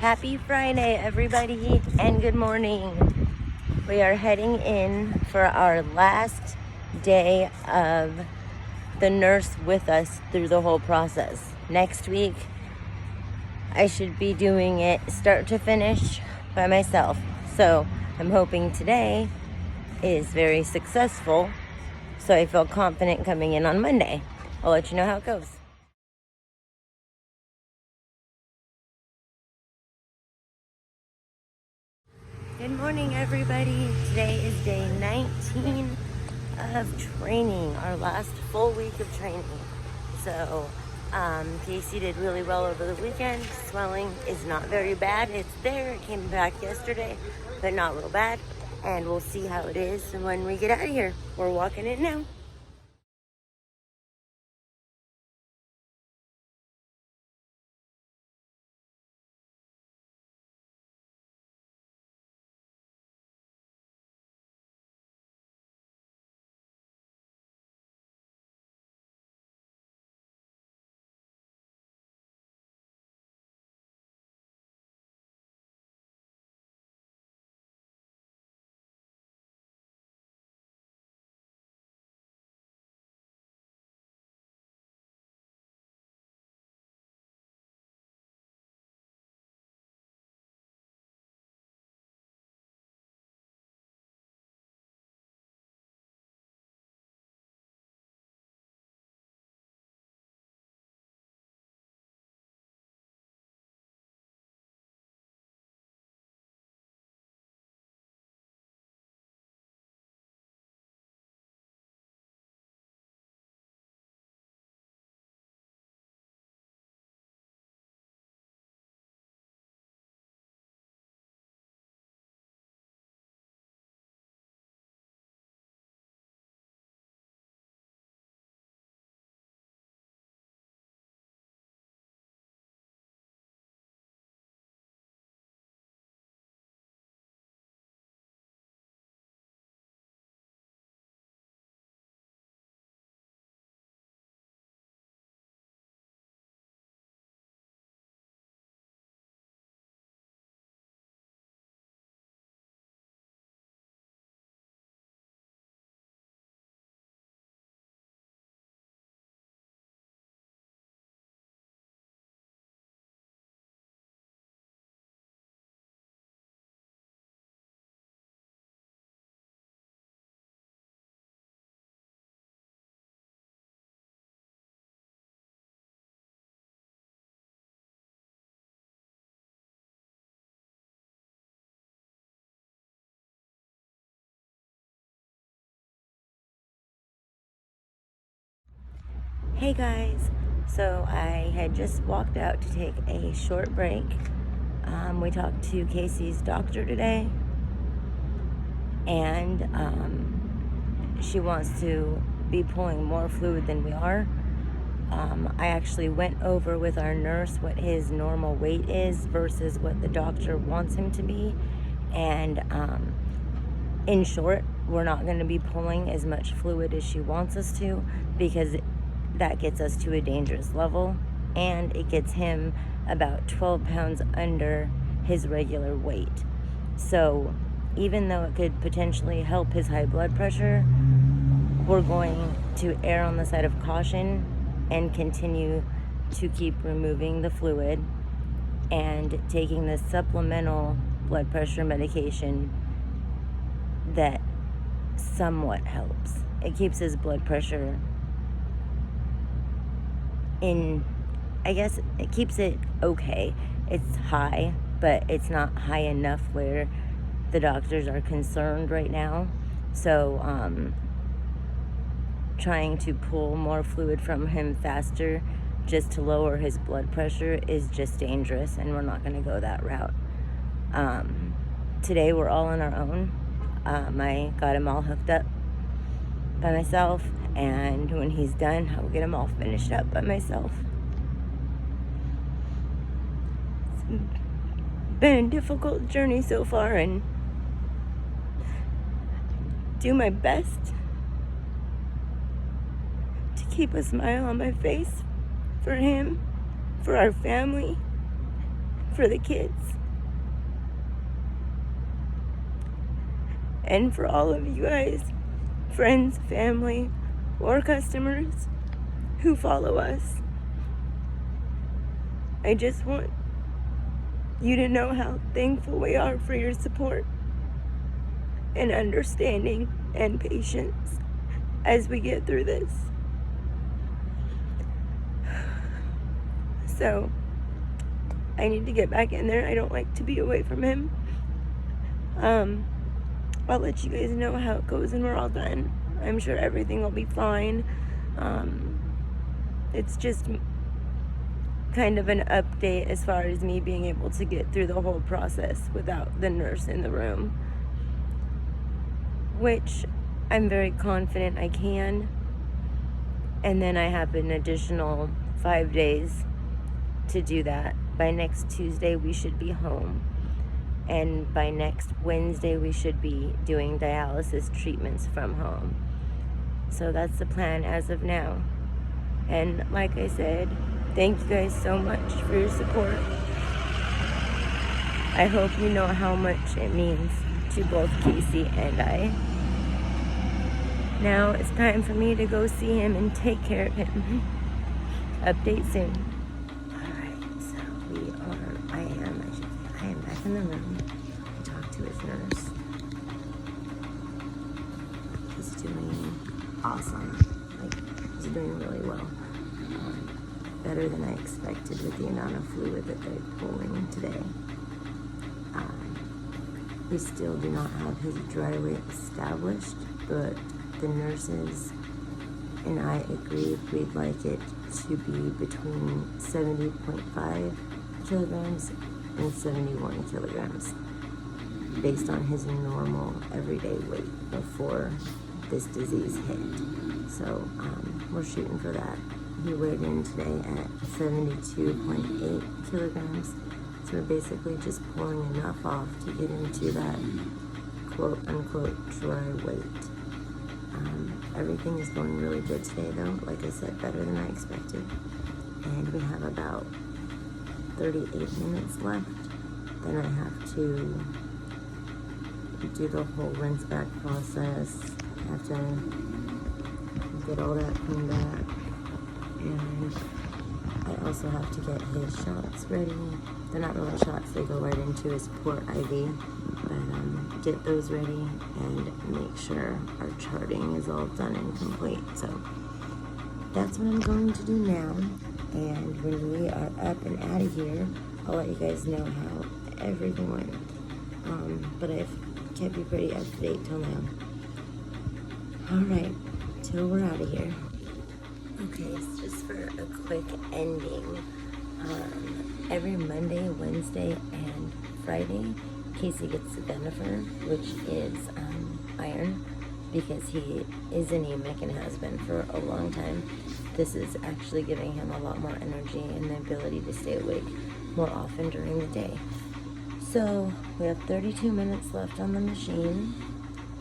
Happy Friday, everybody, and good morning. We are heading in for our last day of the nurse with us through the whole process. Next week, I should be doing it start to finish by myself. So I'm hoping today is very successful, so I feel confident coming in on Monday. I'll let you know how it goes. Good morning, everybody. Today is day 19 of training, our last full week of training. So Casey did really well over the weekend. Swelling is not very bad. It's there. It came back yesterday, but not real bad. And we'll see how it is when we get out of here. We're walking in now. Hey guys, so I had just walked out to take a short break. We talked to Casey's doctor today, and she wants to be pulling more fluid than we are. I actually went over with our nurse what his normal weight is versus what the doctor wants him to be, and in short, we're not going to be pulling as much fluid as she wants us to, because that gets us to a dangerous level, and it gets him about 12 pounds under his regular weight. So even though it could potentially help his high blood pressure, we're going to err on the side of caution and continue to keep removing the fluid and taking the supplemental blood pressure medication that somewhat helps. It keeps his blood pressure in, I guess it keeps it okay. It's high, but it's not high enough where the doctors are concerned right now. So trying to pull more fluid from him faster just to lower his blood pressure is just dangerous, and we're not going to go that route. Today we're all on our own. I got him all hooked up by myself, and when he's done, I'll get him all finished up by myself. It's been a difficult journey so far, and do my best to keep a smile on my face for him, for our family, for the kids. And for all of you guys, friends, family, or customers who follow us. I just want you to know how thankful we are for your support and understanding and patience as we get through this. So, I need to get back in there. I don't like to be away from him. I'll let you guys know how it goes when we're all done. I'm sure everything will be fine. It's just kind of an update as far as me being able to get through the whole process without the nurse in the room, which I'm very confident I can. And then I have an additional 5 days to do that. By next Tuesday we should be home, and by next Wednesday we should be doing dialysis treatments from home. So that's the plan as of now. And like I said, thank you guys so much for your support. I hope you know how much it means to both Casey and I. Now it's time for me to go see him and take care of him. Update soon. Alright, so I am back in the room. I talked to his nurse. He's doing awesome. He's doing really well. Better than I expected with the amount of fluid that they're pulling today. We still do not have his dry weight established, but the nurses and I agreed we'd like it to be between 70.5 kilograms and 71 kilograms based on his normal everyday weight before this disease hit. So we're shooting for that. He weighed in today at 72.8 kilograms. So we're basically just pulling enough off to get into that quote-unquote dry weight. Everything is going really good today though. Like I said, better than I expected. And we have about 38 minutes left. Then I have to do the whole rinse back process. I have to get all that cleaned back. And I also have to get his shots ready. They're not really shots, they go right into his port IV. But get those ready and make sure our charting is all done and complete. So that's what I'm going to do now. And when we are up and out of here, I'll let you guys know how everything went. But I've kept you pretty up to date till now. Alright, till we're out of here. Okay, so just for a quick ending, every Monday, Wednesday, and Friday, Casey gets the Bennifer, which is iron, because he is anemic and has been for a long time. This is actually giving him a lot more energy and the ability to stay awake more often during the day. So we have 32 minutes left on the machine.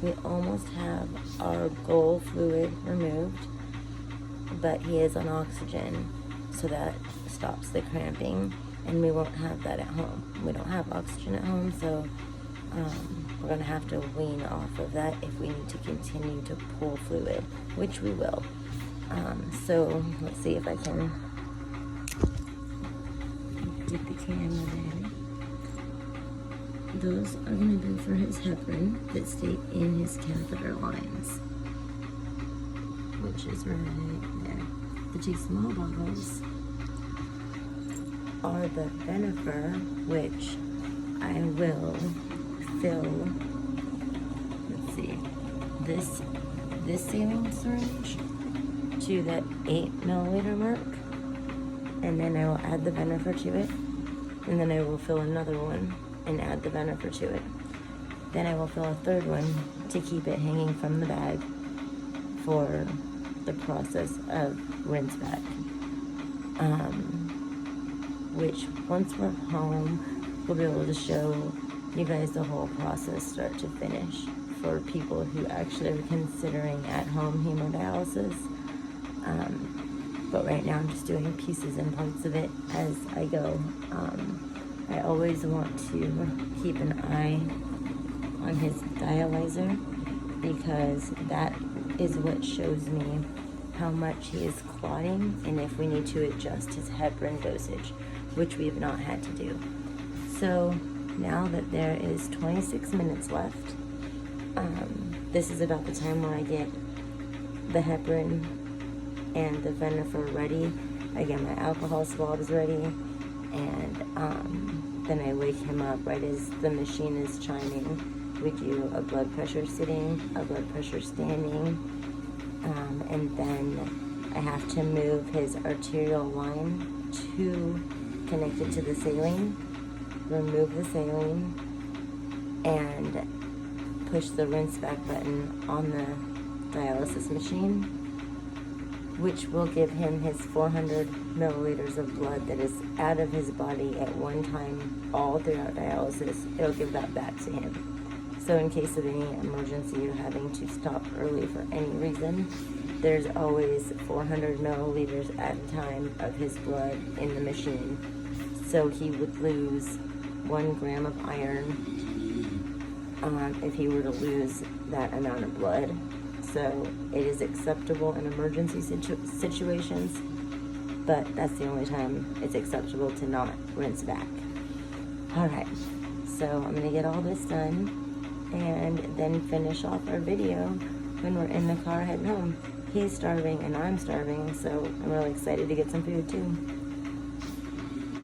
We almost have our goal fluid removed, but he is on oxygen, so that stops the cramping, and we won't have that at home. We don't have oxygen at home, so we're going to have to wean off of that if we need to continue to pull fluid, which we will. So let's see if I can get the camera there. Those are going to be for his heparin that stay in his catheter lines, which is right there. The two small bottles are the Bennifer, which I will fill, let's see, this saline syringe to that 8 milliliter mark, and then I will add the Bennifer to it, and then I will fill another one and add the Bennifer to it. Then I will fill a third one to keep it hanging from the bag for the process of rinse back. Which once we're home, we'll be able to show you guys the whole process start to finish for people who actually are considering at-home hemodialysis. But right now I'm just doing pieces and parts of it as I go. I always want to keep an eye on his dialyzer, because that is what shows me how much he is clotting and if we need to adjust his heparin dosage, which we have not had to do. So now that there is 26 minutes left, this is about the time where I get the heparin and the venifer ready. I get my alcohol swabs ready, and then I wake him up right as the machine is chiming. We do a blood pressure sitting, a blood pressure standing, and then I have to move his arterial line to connect it to the saline, remove the saline, and push the rinse back button on the dialysis machine, which will give him his 400 milliliters of blood that is out of his body at one time all throughout dialysis. It'll give that back to him. So in case of any emergency or having to stop early for any reason, there's always 400 milliliters at a time of his blood in the machine. So he would lose 1 gram of iron if he were to lose that amount of blood. So it is acceptable in emergency situations, but that's the only time it's acceptable to not rinse back. Alright, so I'm going to get all this done and then finish off our video when we're in the car heading home. He's starving and I'm starving, so I'm really excited to get some food too.